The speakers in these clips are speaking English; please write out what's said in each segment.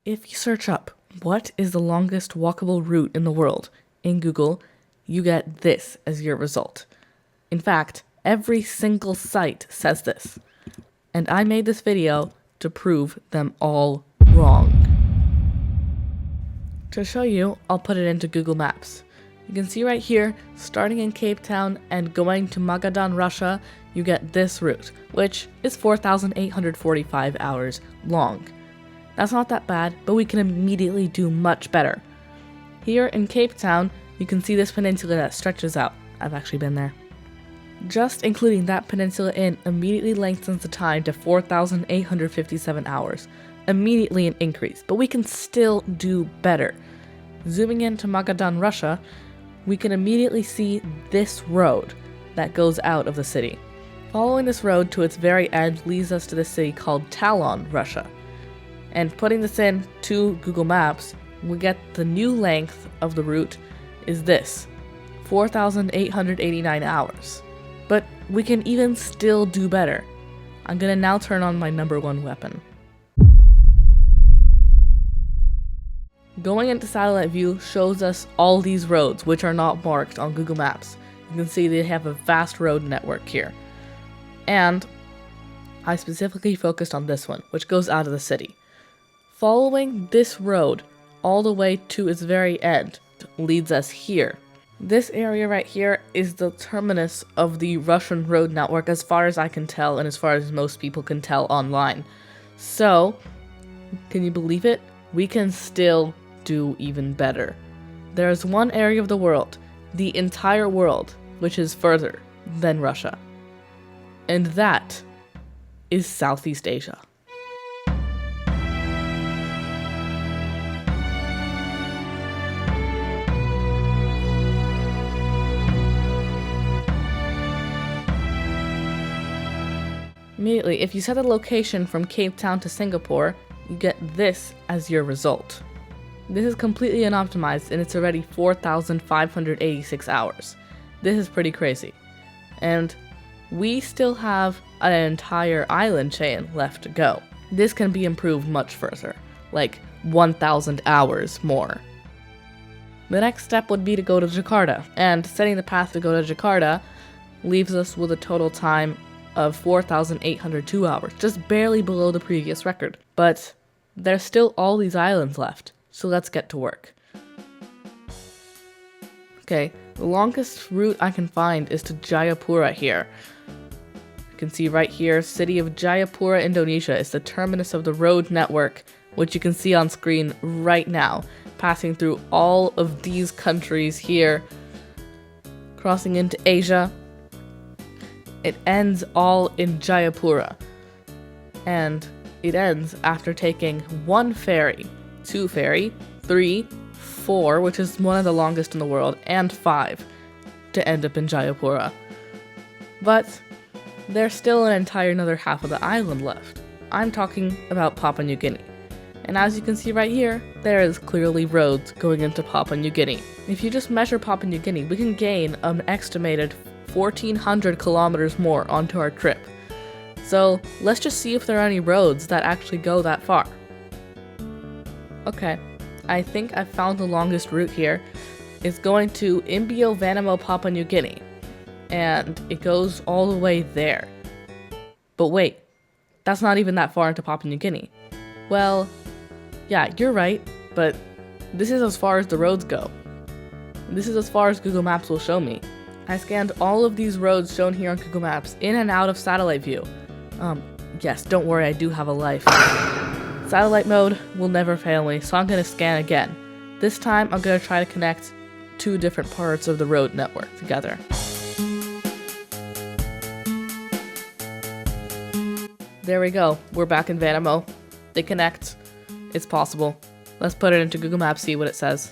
If you search up, what is the longest walkable route in the world in Google, you get this as your result. In fact, every single site says this. And I made this video to prove them all wrong. To show you, I'll put it into Google Maps. You can see right here, starting in Cape Town and going to Magadan, Russia, you get this route, which is 4,845 hours long. That's not that bad, but we can immediately do much better. Here in Cape Town, you can see this peninsula that stretches out. I've actually been there. Just including that peninsula in immediately lengthens the time to 4,857 hours. Immediately an increase, but we can still do better. Zooming into Magadan, Russia, we can immediately see this road that goes out of the city. Following this road to its very end leads us to the city called Talon, Russia. And putting this in to Google Maps, we get the new length of the route is this, 4,889 hours. But we can even still do better. I'm gonna now turn on my number one weapon. Going into satellite view shows us all these roads which are not marked on Google Maps. You can see they have a vast road network here. And I specifically focused on this one, which goes out of the city. Following this road all the way to its very end leads us here. This area right here is the terminus of the Russian road network as far as I can tell and as far as most people can tell online. So, can you believe it? We can still do even better. There's one area of the world, the entire world, which is further than Russia. And that is Southeast Asia. Immediately, if you set the location from Cape Town to Singapore, you get this as your result. This is completely unoptimized and it's already 4,586 hours. This is pretty crazy. And we still have an entire island chain left to go. This can be improved much further, like 1,000 hours more. The next step would be to go to Jakarta, and setting the path to go to Jakarta leaves us with a total time of 4,802 hours, just barely below the previous record. But there's still all these islands left, so let's get to work. Okay, the longest route I can find is to Jayapura here. You can see right here, city of Jayapura, Indonesia is the terminus of the road network, which you can see on screen right now, passing through all of these countries here, crossing into Asia. It ends all in Jayapura, and it ends after taking 1 ferry, 2 ferry, 3, 4, which is one of the longest in the world, and 5 to end up in Jayapura. But there's still an entire another half of the island left. I'm talking about Papua New Guinea. And as you can see right here, there is clearly roads going into Papua New Guinea. If you just measure Papua New Guinea, we can gain an estimated 1,400 kilometers more onto our trip. So let's just see if there are any roads that actually go that far. Okay, I think I found the longest route here. It's going to Imbio Vanimo, Papua New Guinea. And it goes all the way there. But wait, that's not even that far into Papua New Guinea. Well, yeah, you're right, but this is as far as the roads go. This is as far as Google Maps will show me. I scanned all of these roads shown here on Google Maps in and out of satellite view. Yes, don't worry, I do have a life. Satellite mode will never fail me, so I'm gonna scan again. This time, I'm gonna try to connect 2 different parts of the road network together. There we go, we're back in Vanimo. They connect. It's possible. Let's put it into Google Maps, see what it says.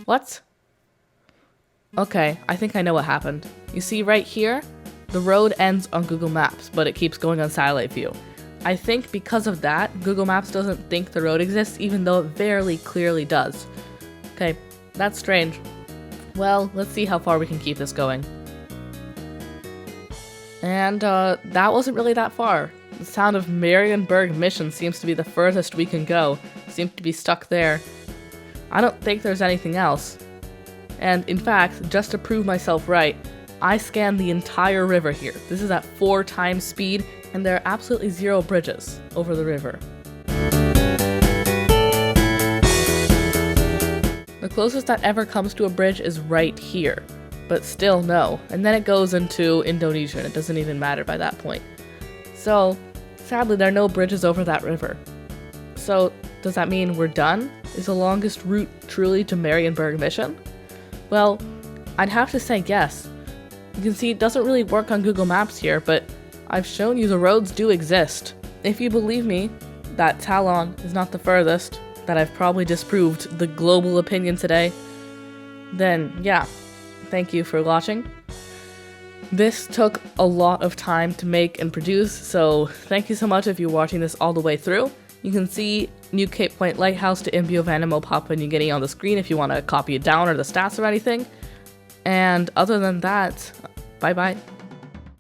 What? Okay, I think I know what happened. You see right here, the road ends on Google Maps, but it keeps going on satellite view. I think because of that, Google Maps doesn't think the road exists, even though it very clearly does. Okay, that's strange. Well, let's see how far we can keep this going. And that wasn't really that far. The town of Marienburg Mission seems to be the furthest we can go, seem to be stuck there. I don't think there's anything else. And in fact, just to prove myself right, I scanned the entire river here. This is at 4 times speed, and there are absolutely 0 bridges over the river. The closest that ever comes to a bridge is right here, but still no. And then it goes into Indonesia, and it doesn't even matter by that point. So, sadly, there are no bridges over that river. So, does that mean we're done? Is the longest route truly to Marienburg Mission? Well, I'd have to say yes. You can see it doesn't really work on Google Maps here, but I've shown you the roads do exist. If you believe me that Talon is not the furthest, that I've probably disproved the global opinion today, then yeah, thank you for watching. This took a lot of time to make and produce, so thank you so much if you're watching this all the way through. You can see New Cape Point Lighthouse to Imbiovanimo Papua New Guinea on the screen if you want to copy it down or the stats or anything. And other than that, bye bye.